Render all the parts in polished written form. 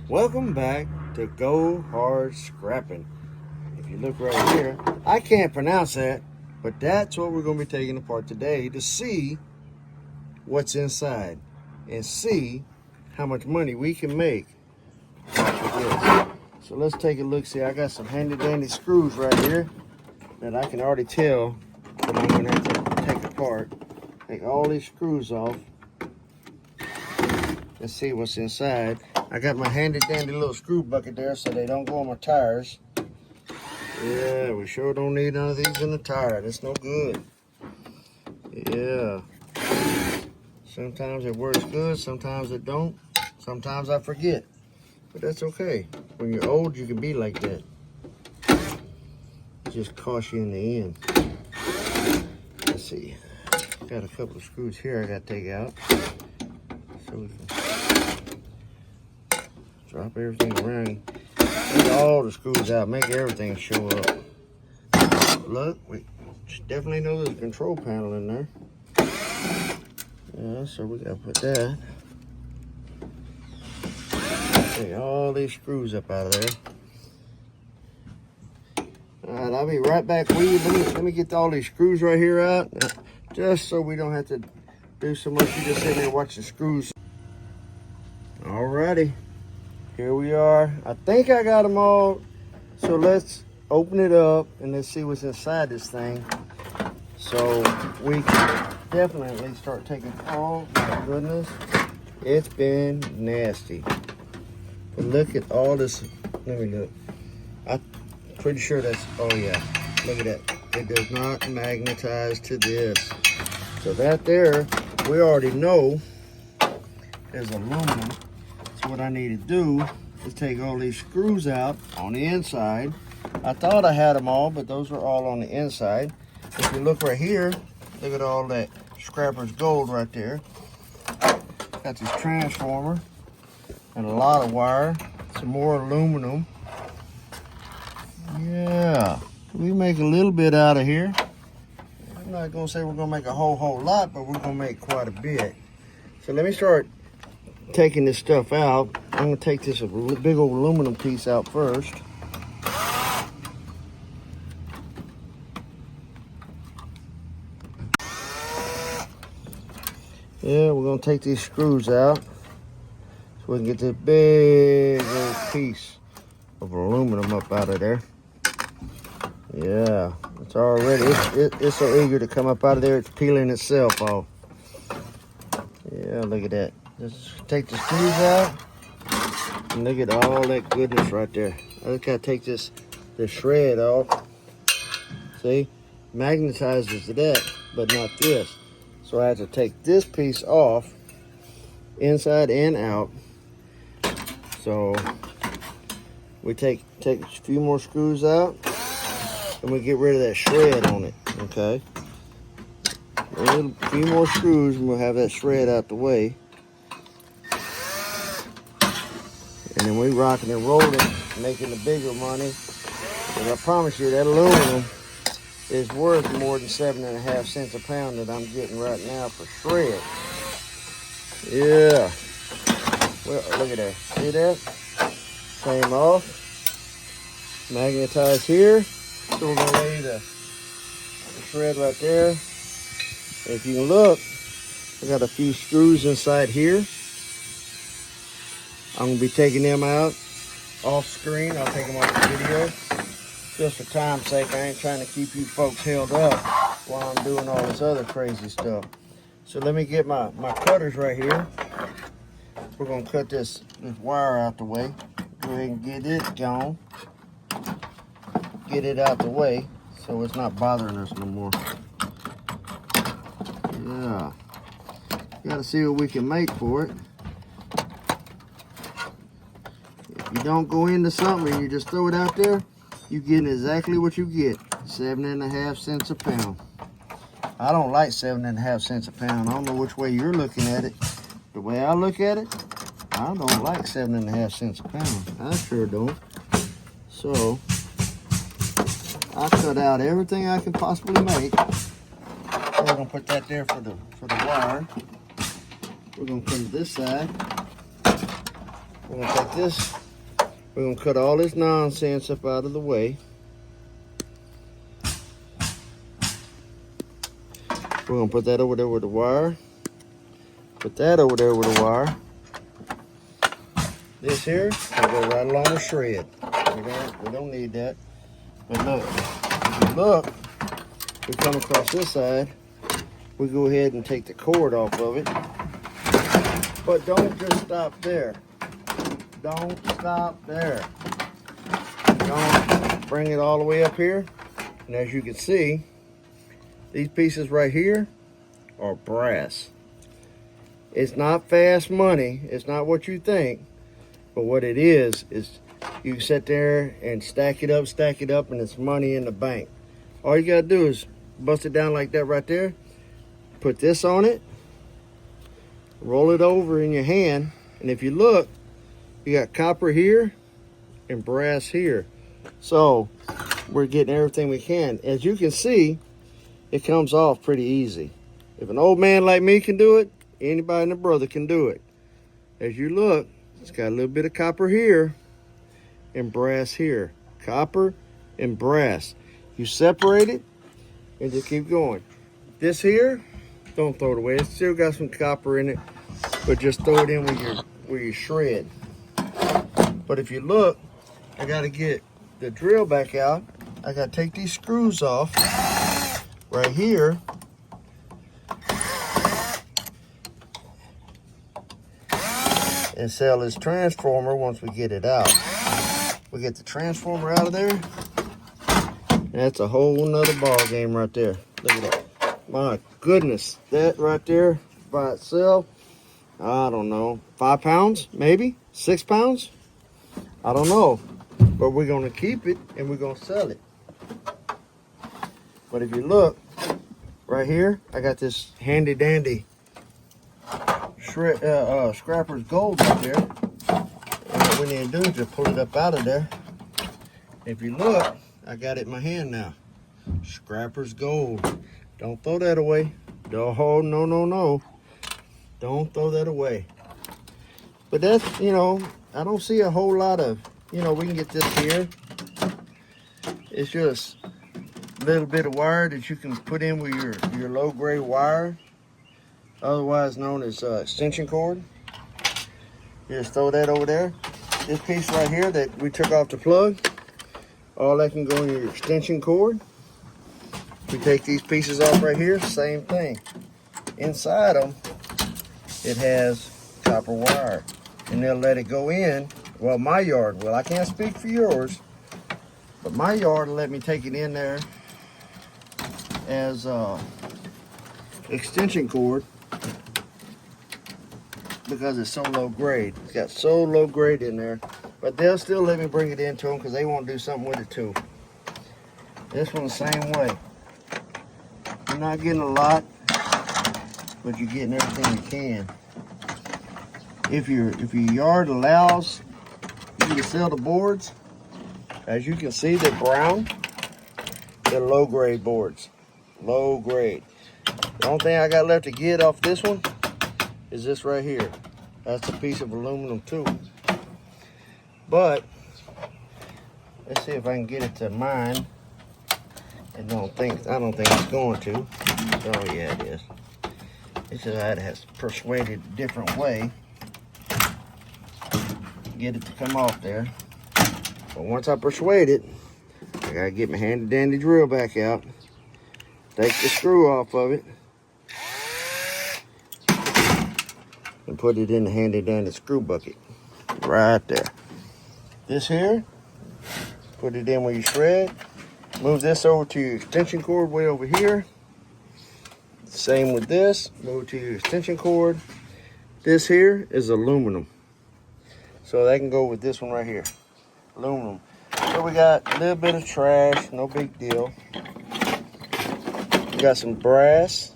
Welcome back to Go Hard Scrapping. If you look right here, I can't pronounce that, but that's what we're going to be taking apart today to see what's inside and see how much money we can make with this. So let's take a look. See, I got some handy dandy screws right here that I can already tell that I'm going to have to take apart. Take all these screws off. Let's see what's inside. I got my handy dandy little screw bucket there so they don't go on my tires. Yeah, we sure don't need none of these in the tire. That's no good. Yeah. Sometimes it works good, sometimes it don't. Sometimes I forget. But that's okay. When you're old, you can be like that. It just costs you in the end. Let's see. Got a couple of screws here I got to take out. So we can drop everything around. Take all the screws out, make everything show up. Look, we definitely know there's a control panel in there. Yeah, so we gotta put that. Take all these screws up out of there. Alright, I'll be right back with you. Let me get all these screws right here out, just so we don't have to do so much. You just sitting there watching screws. Alrighty, here we are. I think I got them all. So let's open it up and let's see what's inside this thing. So we can definitely start taking. Oh my goodness, it's been nasty. But look at all this. Let me look. I'm pretty sure that's. Oh yeah, look at that. It does not magnetize to this. So that there, we already know is aluminum. So what I need to do is take all these screws out on the inside. I thought I had them all, but those are all on the inside. If you look right here, look at all that scrapper's gold right there. Got this transformer and a lot of wire, some more aluminum. Yeah, we make a little bit out of here. I'm not gonna say we're gonna make a whole lot, but we're gonna make quite a bit. So let me start taking this stuff out. I'm gonna take this big old aluminum piece out first. Yeah, we're gonna take these screws out so we can get this big old piece of aluminum up out of there. Yeah, it's already, it's so eager to come up out of there, it's peeling itself off. Yeah, look at that. Just take the screws out and look at all that goodness right there. I just gotta take this shred off. See, magnetizes to that, but not this. So I have to take this piece off, inside and out. So we take a few more screws out and we get rid of that shred on it, okay? A few more screws and we'll have that shred out the way. And then we rocking and rolling, making the bigger money. And I promise you that aluminum is worth more than 7.5 cents a pound that I'm getting right now for shred. Yeah. Well, look at that. See that? Came off. Magnetized here. So we're gonna lay the shred right there. If you can look, I got a few screws inside here. I'm gonna be taking them out off screen. I'll take them off the video. Just for time's sake, I ain't trying to keep you folks held up while I'm doing all this other crazy stuff. So let me get my cutters right here. We're gonna cut this wire out the way. Go ahead and get it gone. Get it out the way so it's not bothering us no more. Yeah. Gotta see what we can make for it. If you don't go into something and you just throw it out there, you get exactly what you get. 7.5 cents a pound. I don't like 7.5 cents a pound. I don't know which way you're looking at it. The way I look at it, I don't like 7.5 cents a pound. I sure don't. So I cut out everything I can possibly make. We're gonna put that there for the wire. We're gonna come to this side. We're gonna take this, we're gonna cut all this nonsense up out of the way. We're gonna put that over there with the wire. Put that over there with the wire. This here, will go right along the shred. We don't need that. But look, if you look, we come across this side, we go ahead and take the cord off of it. But don't just stop there. Don't stop there. Don't bring it all the way up here. And as you can see, these pieces right here are brass. It's not fast money. It's not what you think. But what it is you sit there and stack it up, and it's money in the bank. All you gotta do is bust it down like that right there. Put this on it. Roll it over in your hand. And if you look, you got copper here and brass here. So we're getting everything we can. As you can see, it comes off pretty easy. If an old man like me can do it, anybody and a brother can do it. As you look, it's got a little bit of copper here and brass here. Copper and brass. You separate it and just keep going. This here, don't throw it away. It's still got some copper in it, but just throw it in where you shred. But if you look, I gotta get the drill back out. I gotta take these screws off right here. And sell this transformer once we get it out. We get the transformer out of there. That's a whole nother ball game right there. Look at that. My goodness, that right there by itself, I don't know, 5 pounds, maybe 6 pounds. I don't know, but we're gonna keep it and we're gonna sell it. But if you look right here, I got this handy dandy Scrapper's Gold up there. And what we need to do is just pull it up out of there. If you look, I got it in my hand now. Scrapper's Gold. Don't throw that away. Oh, no, no, no. Don't throw that away. But that's, you know, I don't see a whole lot of, you know, we can get this here. It's just a little bit of wire that you can put in with your low grade wire, otherwise known as extension cord. You just throw that over there. This piece right here that we took off the plug, all that can go in your extension cord. We take these pieces off right here, same thing. Inside them, it has copper wire, and they'll let it go in. Well, my yard will. I can't speak for yours, but my yard will let me take it in there as extension cord because it's so low grade. It's got so low grade in there, but they'll still let me bring it into them because they want to do something with it too. This one the same way. You're not getting a lot, but you're getting everything you can. If your yard allows you to sell the boards, as you can see, they're brown. They're low grade boards. Low grade. The only thing I got left to get off this one is this right here. That's a piece of aluminum too. But let's see if I can get it to mine. I don't think it's going to. Oh yeah, it is. It's just I had to persuade it a different way. Get it to come off there. But once I persuade it, I gotta get my handy dandy drill back out. Take the screw off of it. And put it in the handy dandy screw bucket. Right there. This here, put it in where you shred. Move this over to your extension cord way over here. Same with this. Move to your extension cord. This here is aluminum. So that can go with this one right here. Aluminum. So we got a little bit of trash, no big deal. We got some brass,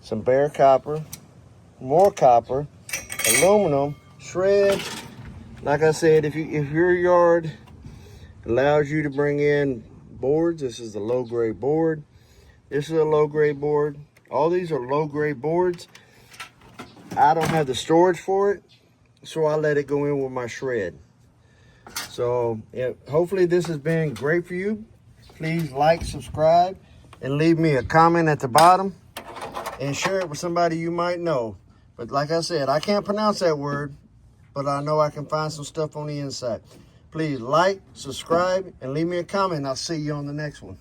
some bare copper, more copper, aluminum, shred. Like I said, if your yard allows you to bring in boards, this is the low grade board. This is a low grade board. All these are low grade boards. I don't have the storage for it. so I let it go in with my shred. So hopefully this has been great for you. Please like, subscribe, and leave me a comment at the bottom and share it with somebody you might know. But like I said, I can't pronounce that word, but I know I can find some stuff on the inside. Please like, subscribe, and leave me a comment. I'll see you on the next one.